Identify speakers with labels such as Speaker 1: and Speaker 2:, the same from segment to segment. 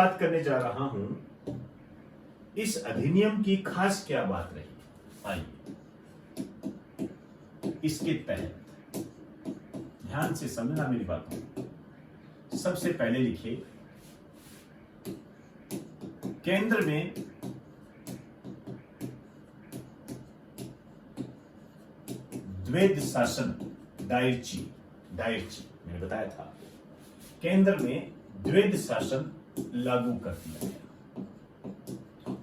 Speaker 1: बात करने जा रहा हूं, इस अधिनियम की खास क्या बात रही। आइए इसके तहत ध्यान से समझना मेरी बातों। सबसे पहले लिखिए, केंद्र में द्वैध शासन दायरची मैंने बताया था, केंद्र में द्वैध शासन लागू कर दिया गया।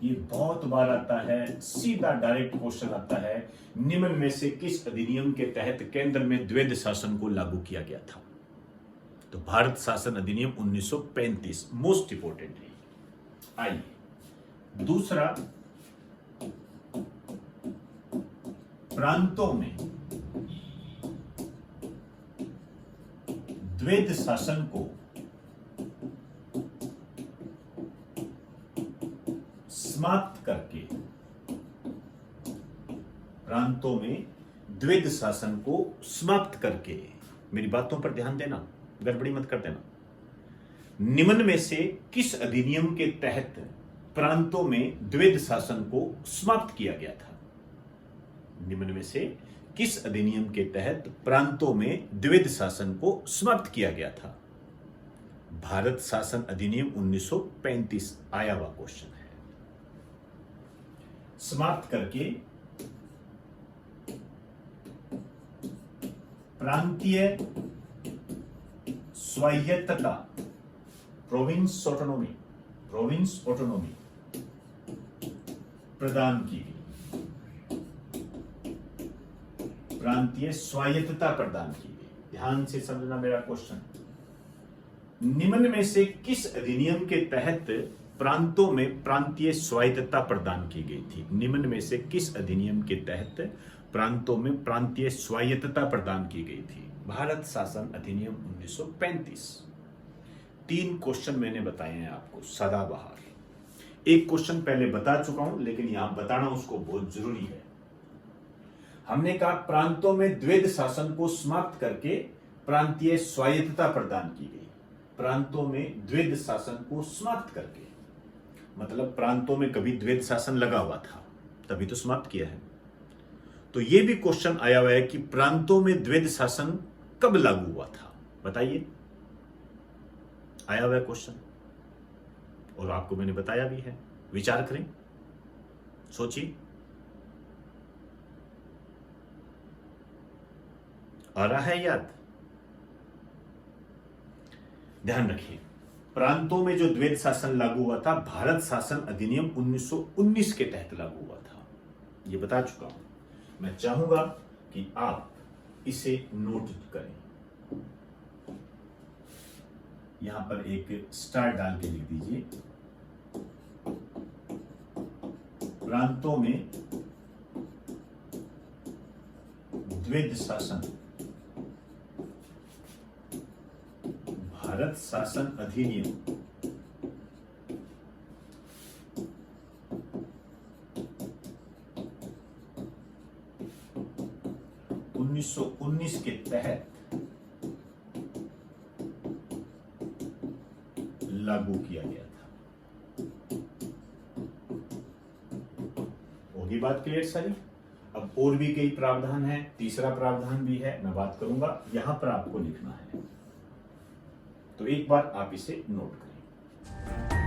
Speaker 1: ये बहुत बार आता है, सीधा डायरेक्ट क्वेश्चन आता है, निम्न में से किस अधिनियम के तहत केंद्र में द्वैध शासन को लागू किया गया था। तो भारत शासन अधिनियम 1935 मोस्ट इंपोर्टेंट है। आइए दूसरा, प्रांतों में द्वैध शासन को समाप्त करके, प्रांतों में द्वैध शासन को समाप्त करके, मेरी बातों पर ध्यान देना, गड़बड़ी मत कर देना। निम्न में से किस अधिनियम के तहत प्रांतों में द्वैध शासन को समाप्त किया गया था। निम्न में से किस अधिनियम के तहत प्रांतों में द्वैध शासन को समाप्त किया गया था। भारत शासन अधिनियम 1935 आया हुआ क्वेश्चन है। समाप्त करके प्रांतीय स्वायत्तता, प्रोविंस ऑटोनोमी प्रदान की गई। प्रांतीय स्वायत्तता प्रदान की गई। ध्यान से समझना मेरा क्वेश्चन। निम्न में से किस अधिनियम के तहत प्रांतों में प्रांतीय स्वायत्तता प्रदान की गई थी। निम्न में से किस अधिनियम के तहत प्रांतों में प्रांतीय स्वायत्तता प्रदान की गई थी। भारत शासन अधिनियम 1935। 3 क्वेश्चन मैंने बताए हैं आपको सदाबहार। एक क्वेश्चन पहले बता चुका हूं, लेकिन यहां बताना उसको बहुत जरूरी है। हमने कहा प्रांतों में द्वैध शासन को समाप्त करके प्रांतीय स्वायत्तता प्रदान की गई। प्रांतों में द्वैध शासन को समाप्त करके, मतलब प्रांतों में कभी द्वैध शासन लगा हुआ था, तभी तो समाप्त किया है। तो यह भी क्वेश्चन आया हुआ है कि प्रांतों में द्वैध शासन कब लागू हुआ था, बताइए। आया हुआ है क्वेश्चन, और आपको मैंने बताया भी है। विचार करें, सोचिए। आ रहा है याद? ध्यान रखिए, प्रांतों में जो द्वैध शासन लागू हुआ था, भारत शासन अधिनियम 1919 के तहत लागू हुआ था। यह बता चुका हूं। मैं चाहूंगा कि आप इसे नोट करें। यहां पर एक स्टार डाल के लिख दीजिए, प्रांतों में द्वैध शासन भारत शासन अधिनियम 1919 के तहत लागू किया गया था। होगी बात क्लियर सारी? अब और भी कई प्रावधान है, तीसरा प्रावधान भी है, मैं बात करूंगा। यहां पर आपको लिखना है, तो एक बार आप इसे नोट करें।